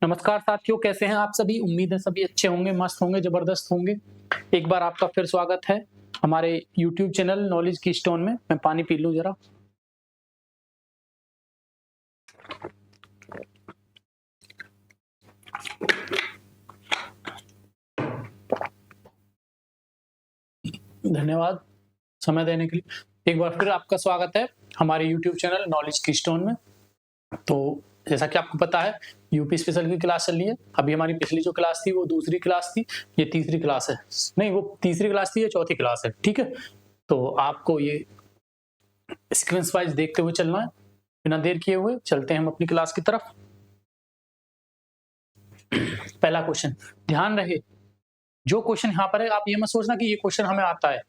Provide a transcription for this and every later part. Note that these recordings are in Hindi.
नमस्कार साथियों, कैसे हैं आप सभी? उम्मीद है सभी अच्छे होंगे, मस्त होंगे, जबरदस्त होंगे। एक बार आपका फिर स्वागत है हमारे यूट्यूब चैनल नॉलेज की स्टोन में। मैं पानी पी लूं जरा। धन्यवाद समय देने के लिए। एक बार फिर आपका स्वागत है हमारे यूट्यूब चैनल नॉलेज की स्टोन में। तो जैसा कि आपको पता है, यूपी स्पेशल की क्लास चल रही है। अभी हमारी पिछली जो क्लास थी वो दूसरी क्लास थी, ये तीसरी क्लास है। नहीं, वो तीसरी क्लास थी, ये चौथी क्लास है। ठीक है, तो आपको ये सीक्वेंस वाइज देखते हुए चलना है। बिना देर किए हुए चलते हैं हम अपनी क्लास की तरफ। पहला क्वेश्चन, ध्यान रहे, जो क्वेश्चन यहाँ पर है आप ये मत सोचना कि ये क्वेश्चन हमें आता है।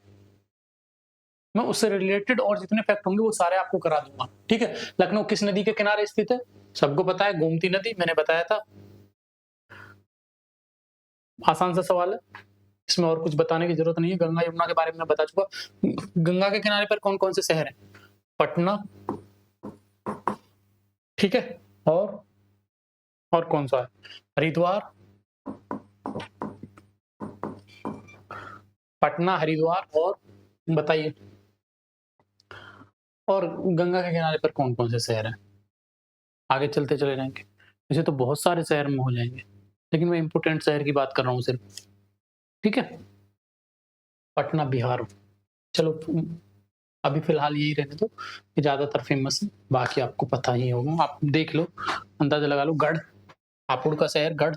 मैं उससे रिलेटेड और जितने फैक्ट होंगे वो सारे आपको करा दूंगा। ठीक है, लखनऊ किस नदी के किनारे स्थित है? सबको पता है, गोमती नदी, मैंने बताया था। आसान सा सवाल है, इसमें और कुछ बताने की जरूरत नहीं है। गंगा यमुना के बारे में मैं बता चुका। गंगा के किनारे पर कौन कौन से शहर हैं? पटना, ठीक है, और कौन सा है? हरिद्वार, पटना, हरिद्वार, और बताइए। और गंगा के किनारे पर कौन कौन से शहर हैं? आगे चलते चले जाएंगे, वैसे तो बहुत सारे शहर में हो जाएंगे, लेकिन मैं इंपोर्टेंट शहर की बात कर रहा हूँ सिर्फ। ठीक है, पटना बिहार। चलो अभी फिलहाल यही रहने दो, ये ज्यादातर फेमस है, बाकी आपको पता ही होगा। आप देख लो, अंदाजा लगा लो। गढ़, हापुड़ का शहर गढ़,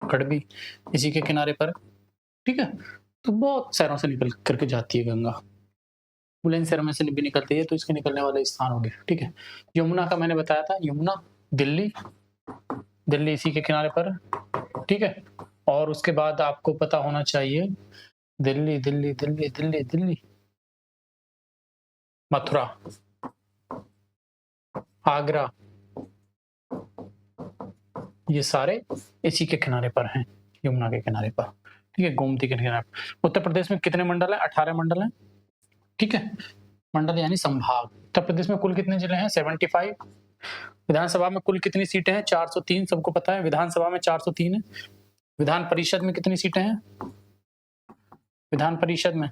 गढ़ भी इसी के किनारे पर है। ठीक है, तो बहुत शहरों से निकल करके जाती है गंगा। बुलंदशहर में से भी निकलती है, तो इसके निकलने वाले स्थान हो गए। ठीक है, यमुना का मैंने बताया था, यमुना दिल्ली, दिल्ली इसी के किनारे पर है। ठीक है, और उसके बाद आपको पता होना चाहिए दिल्ली दिल्ली दिल्ली दिल्ली दिल्ली, मथुरा, आगरा, ये सारे इसी के किनारे पर हैं, यमुना के किनारे पर। ठीक है, गोमती के किनारे पर। उत्तर प्रदेश में कितने मंडल हैं? 18 मंडल हैं। ठीक है, मंडल यानी संभाग। उत्तर प्रदेश में कुल कितने जिले हैं? 75। विधानसभा में कुल कितनी सीटें हैं? 403, सबको पता है। विधानसभा में 403 है। विधान परिषद में कितनी सीटें हैं? विधान परिषद में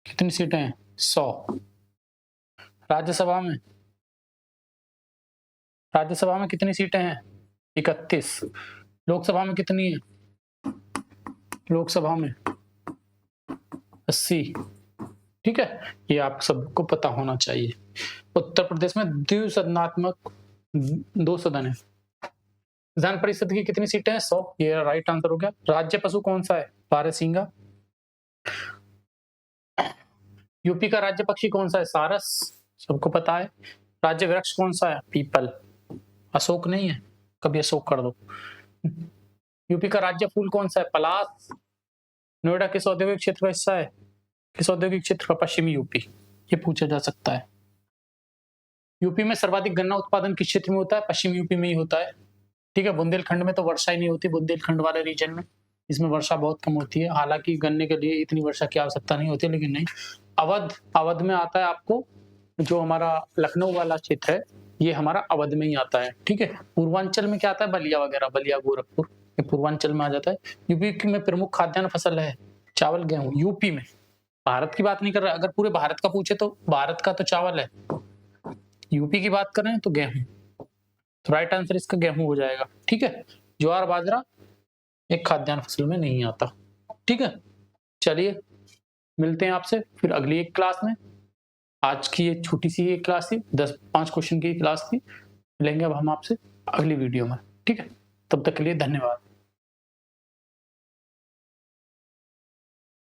कितनी सीटें हैं? 100। राज्यसभा में, राज्यसभा में कितनी सीटें हैं? 31। लोकसभा में कितनी है? लोकसभा में 80। ठीक है, ये आप सबको पता होना चाहिए। उत्तर प्रदेश में द्विसदनात्मक 2 सदन है। विधान परिषद की कितनी सीटें हैं? 100। ये राइट आंसर हो गया। राज्य पशु कौन सा है? बारहसिंगा। यूपी का राज्य पक्षी कौन सा है? सारस, सबको पता है। राज्य वृक्ष कौन सा है? पीपल। अशोक नहीं है, कभी अशोक कर दो। यूपी का राज्य फूल कौन सा है? पलाश। नोएडा किस औद्योगिक क्षेत्र का हिस्सा है? किस औद्योगिक क्षेत्र का? पश्चिमी यूपी। ये पूछा जा सकता है। यूपी में सर्वाधिक गन्ना उत्पादन किस क्षेत्र में होता है? पश्चिम यूपी में ही होता है। ठीक है, बुंदेलखंड में तो वर्षा ही नहीं होती, बुंदेलखंड वाले रीजन में, इसमें वर्षा बहुत कम होती है। हालांकि गन्ने के लिए इतनी वर्षा की आवश्यकता नहीं होती, लेकिन नहीं। अवध में आता है आपको, जो हमारा लखनऊ वाला क्षेत्र है, ये हमारा अवध में ही आता है। ठीक है, पूर्वांचल में क्या आता है? बलिया वगैरह, बलिया गोरखपुर, ये पूर्वांचल में आ जाता है। यूपी में प्रमुख खाद्यान्न फसल है चावल, गेहूं। यूपी में, भारत की बात नहीं कर रहा, अगर पूरे भारत का पूछे तो भारत का तो चावल है, यूपी की बात कर रहे हैं तो गेहूं। तो राइट आंसर इसका गेहूं हो जाएगा। ठीक है, ज्वार बाजरा एक खाद्यान्न फसल में नहीं आता। ठीक है, चलिए मिलते हैं आपसे फिर अगली एक क्लास में। आज की ये छोटी सी एक क्लास थी, 5 क्वेश्चन की क्लास थी। मिलेंगे अब हम आपसे अगली वीडियो में। ठीक है, तब तक के लिए धन्यवाद।